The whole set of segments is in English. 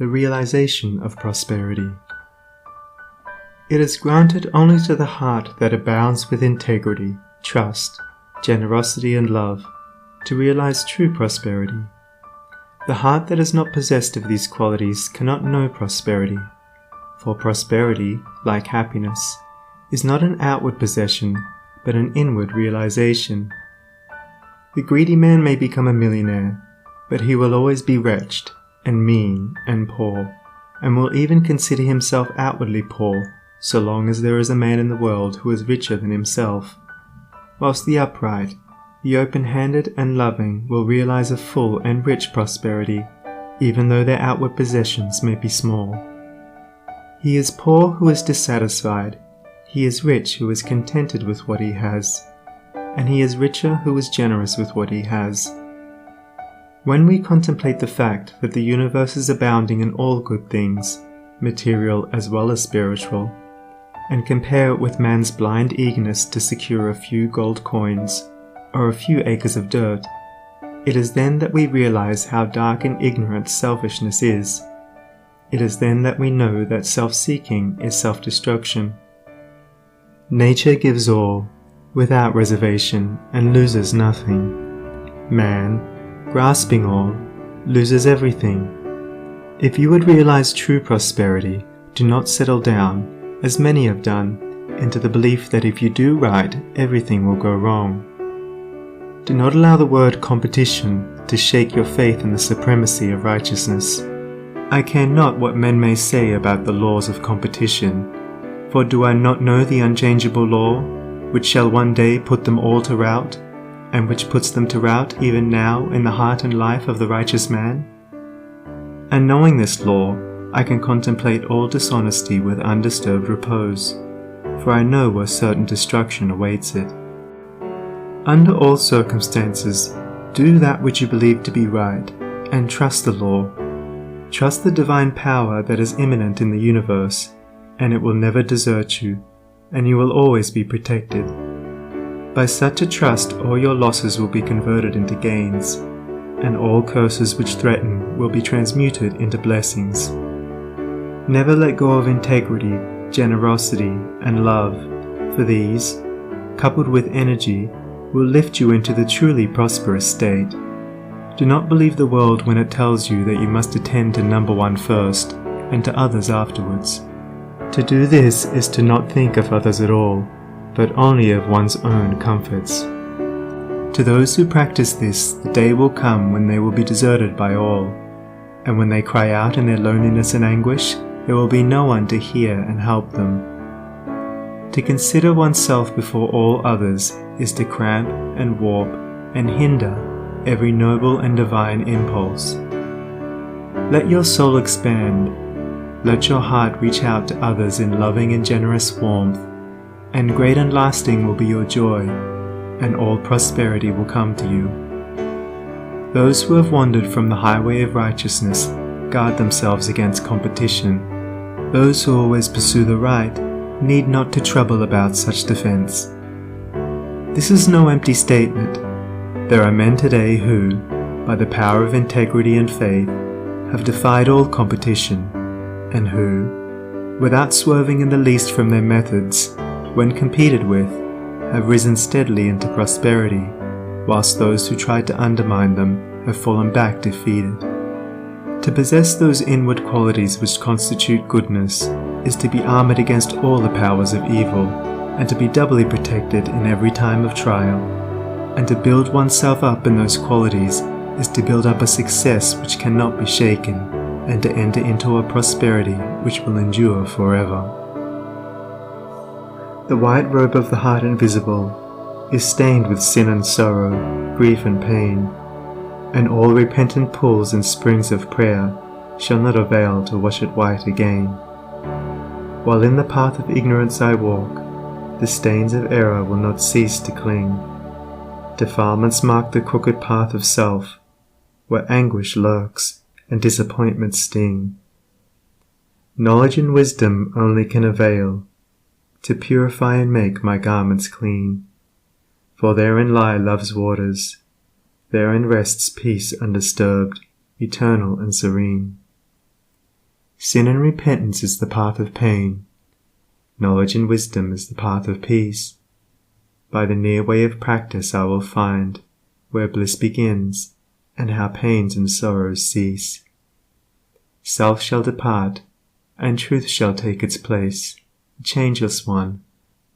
the realization of prosperity. It is granted only to the heart that abounds with integrity, trust, generosity, and love to realize true prosperity. The heart that is not possessed of these qualities cannot know prosperity, for prosperity, like happiness, is not an outward possession, but an inward realization. The greedy man may become a millionaire, but he will always be wretched, and mean, and poor, and will even consider himself outwardly poor, so long as there is a man in the world who is richer than himself, whilst the upright, the open-handed and loving will realize a full and rich prosperity, even though their outward possessions may be small. He is poor who is dissatisfied, he is rich who is contented with what he has, and he is richer who is generous with what he has. When we contemplate the fact that the universe is abounding in all good things, material as well as spiritual, and compare it with man's blind eagerness to secure a few gold coins or a few acres of dirt, it is then that we realize how dark and ignorant selfishness is. It is then that we know that self-seeking is self-destruction. Nature gives all, without reservation, and loses nothing. Man, grasping all, loses everything. If you would realize true prosperity, do not settle down, as many have done, into the belief that if you do right, everything will go wrong. Do not allow the word competition to shake your faith in the supremacy of righteousness. I care not what men may say about the laws of competition, for do I not know the unchangeable law, which shall one day put them all to rout, and which puts them to rout even now in the heart and life of the righteous man? And knowing this law, I can contemplate all dishonesty with undisturbed repose, for I know where certain destruction awaits it. Under all circumstances, do that which you believe to be right, and trust the law. Trust the divine power that is immanent in the universe, and it will never desert you, and you will always be protected. By such a trust, all your losses will be converted into gains, and all curses which threaten will be transmuted into blessings. Never let go of integrity, generosity, and love, for these, coupled with energy, will lift you into the truly prosperous state. Do not believe the world when it tells you that you must attend to number one first, and to others afterwards. To do this is to not think of others at all, but only of one's own comforts. To those who practice this, the day will come when they will be deserted by all, and when they cry out in their loneliness and anguish, there will be no one to hear and help them. To consider oneself before all others is to cramp and warp and hinder every noble and divine impulse. Let your soul expand. Let your heart reach out to others in loving and generous warmth, and great and lasting will be your joy, and all prosperity will come to you. Those who have wandered from the highway of righteousness guard themselves against competition. Those who always pursue the right need not to trouble about such defense. This is no empty statement. There are men today who, by the power of integrity and faith, have defied all competition, and who, without swerving in the least from their methods, when competed with, have risen steadily into prosperity, whilst those who tried to undermine them have fallen back defeated. To possess those inward qualities which constitute goodness is to be armoured against all the powers of evil, and to be doubly protected in every time of trial. And to build oneself up in those qualities is to build up a success which cannot be shaken, and to enter into a prosperity which will endure forever. The white robe of the heart invisible is stained with sin and sorrow, grief and pain, and all repentant pools and springs of prayer shall not avail to wash it white again. While in the path of ignorance I walk, the stains of error will not cease to cling. Defilements mark the crooked path of self, where anguish lurks and disappointments sting. Knowledge and wisdom only can avail to purify and make my garments clean. For therein lie love's waters, therein rests peace undisturbed, eternal and serene. Sin and repentance is the path of pain. Knowledge and wisdom is the path of peace. By the near way of practice I will find where bliss begins and how pains and sorrows cease. Self shall depart, and truth shall take its place. The changeless one,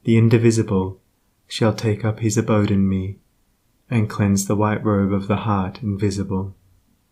the indivisible, shall take up his abode in me, and cleanse the white robe of the heart invisible.